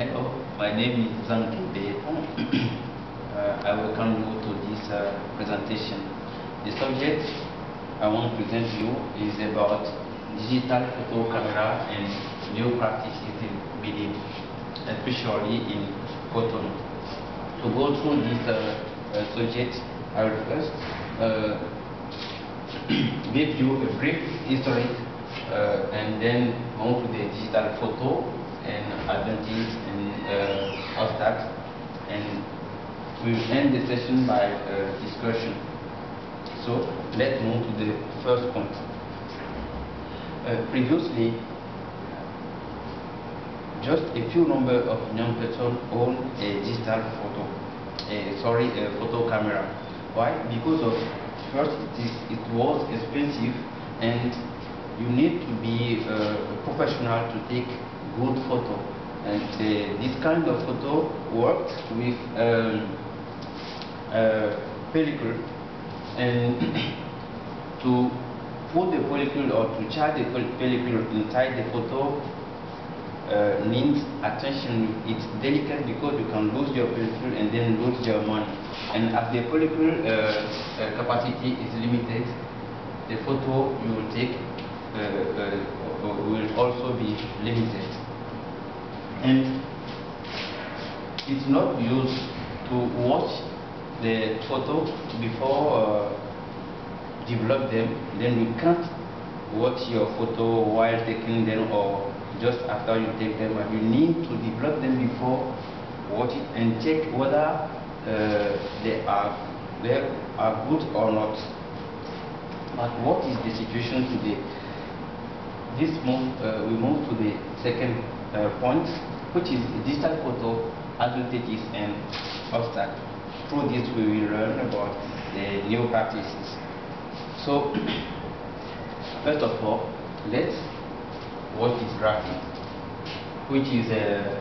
Hello, my name is Zan-N'ké. I welcome you to this presentation. The subject I want to present to you is about digital photo camera and new practices in bidding, especially in cotton. To go through this subject, I will first give you a brief history and then go to the digital photo and advantages and obstacles, and we will end the session by discussion. So let's move to the first point. Previously, just a few number of young people own a digital photo camera. Why? Because of first it was expensive, and you need to be a professional to take good photo, and this kind of photo works with pellicle, and to put the pellicle or to charge the pellicle inside the photo needs attention. It's delicate because you can lose your pellicle and then lose your money, and as the pellicle capacity is limited, the photo you will take will also be limited, and it's not used to watch the photo before develop them. Then you can't watch your photo while taking them or just after you take them, but you need to develop them before watch it and check whether they are good or not. But what is the situation today? We move to the second point, which is digital photo advantages and obstacles. Through this, we will learn about the new practices. So, first of all, let's watch this graphic, which is a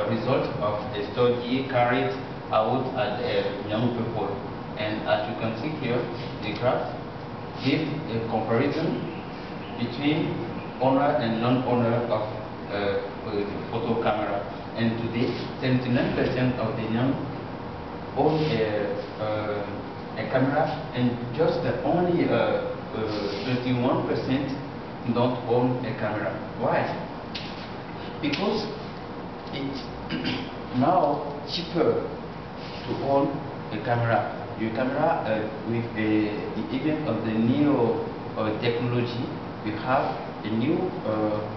result of a study carried out at young people. And as you can see here, the graph gives a comparison between owner and non-owner of photo camera. And today, 79% of the young own a camera, and just only 21% don't own a camera. Why? Because it's now cheaper to own a camera. Your camera, with the event of the new technology, we have a new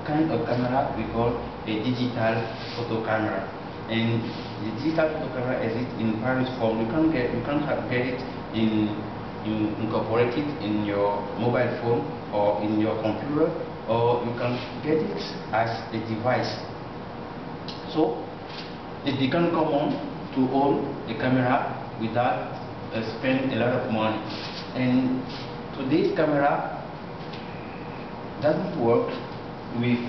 kind of camera we call a digital photo camera. And the digital photo camera exists in various forms. You can get it incorporated in your mobile phone or in your computer, or you can get it as a device. So it becomes common to own a camera without spend a lot of money. And today's camera doesn't work with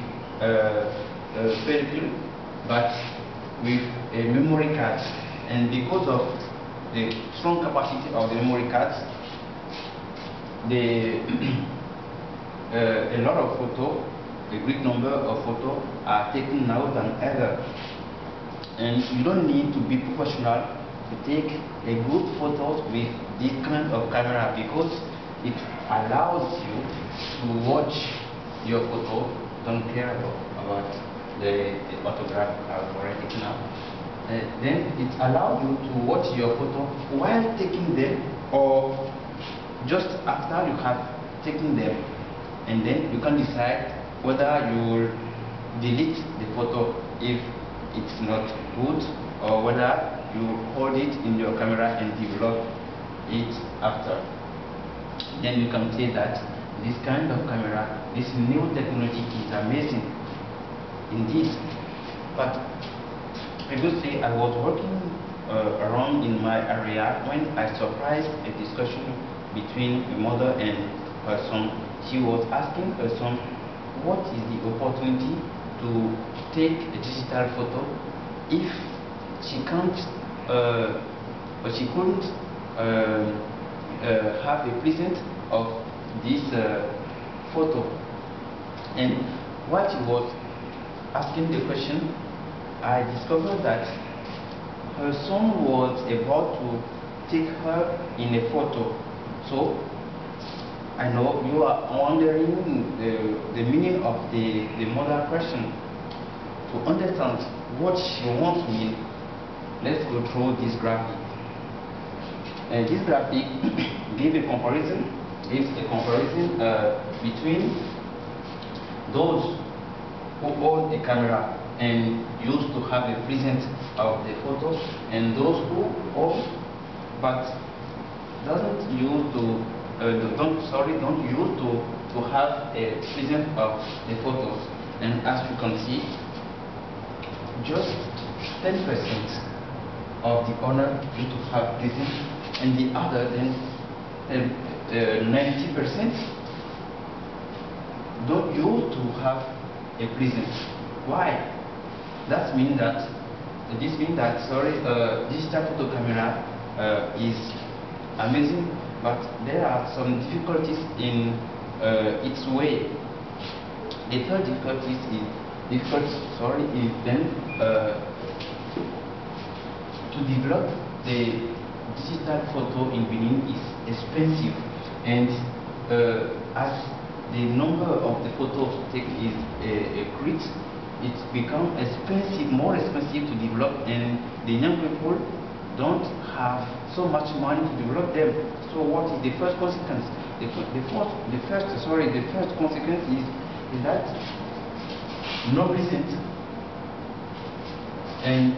pellicle, but with a memory card. And because of the strong capacity of the memory cards, a lot of photos, a great number of photos are taken now than ever. And you don't need to be professional to take a good photo with this kind of camera, because it allows you to watch your photo. Don't care about the autograph already now. Then it allows you to watch your photo while taking them, or just after you have taken them, and then you can decide whether you will delete the photo if it's not good, or whether you hold it in your camera and develop it after. Then you can say that this kind of camera, this new technology is amazing indeed. But previously I was working around in my area when I surprised a discussion between a mother and her son. She was asking her son what is the opportunity to take a digital photo if she can't or she couldn't have a present of this photo. And what she was asking the question, I discovered that her son was about to take her in a photo. So I know you are wondering the meaning of the mother question. To understand what she wants to mean, let's go through this graphic. This graphic gives a comparison between those who own a camera and used to have a present of the photos, and those who own but don't use to have a present of the photos. And as you can see, just 10% of the owner used to have present, and the other then 90% don't use to have a present. Why? This means that digital photo camera is amazing, but there are some difficulties in its way. The third difficulty is then to develop the digital photo in Benin is expensive, and as the number of the photos taken is increased, it becomes more expensive to develop, and the young people don't have so much money to develop them. So what is the first consequence? The first consequence is that no present, and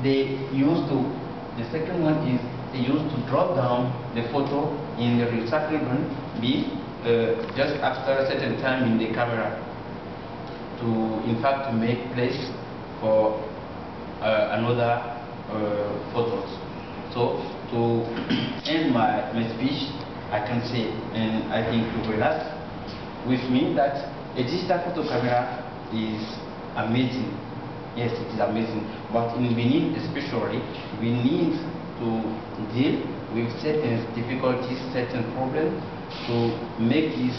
the second one is they used to drop down the photo in the recyclable bin just after a certain time in the camera to make place for another photos. So to end my speech, I can say, and I think you will relax with me, that a digital photo camera is amazing. Yes, it is amazing, but in Benin especially, we need to deal with certain difficulties, certain problems, to make this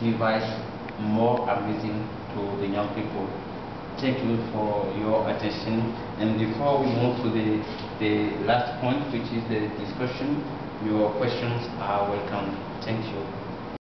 device more amazing to the young people. Thank you for your attention. And before we move to the last point, which is the discussion, your questions are welcome. Thank you.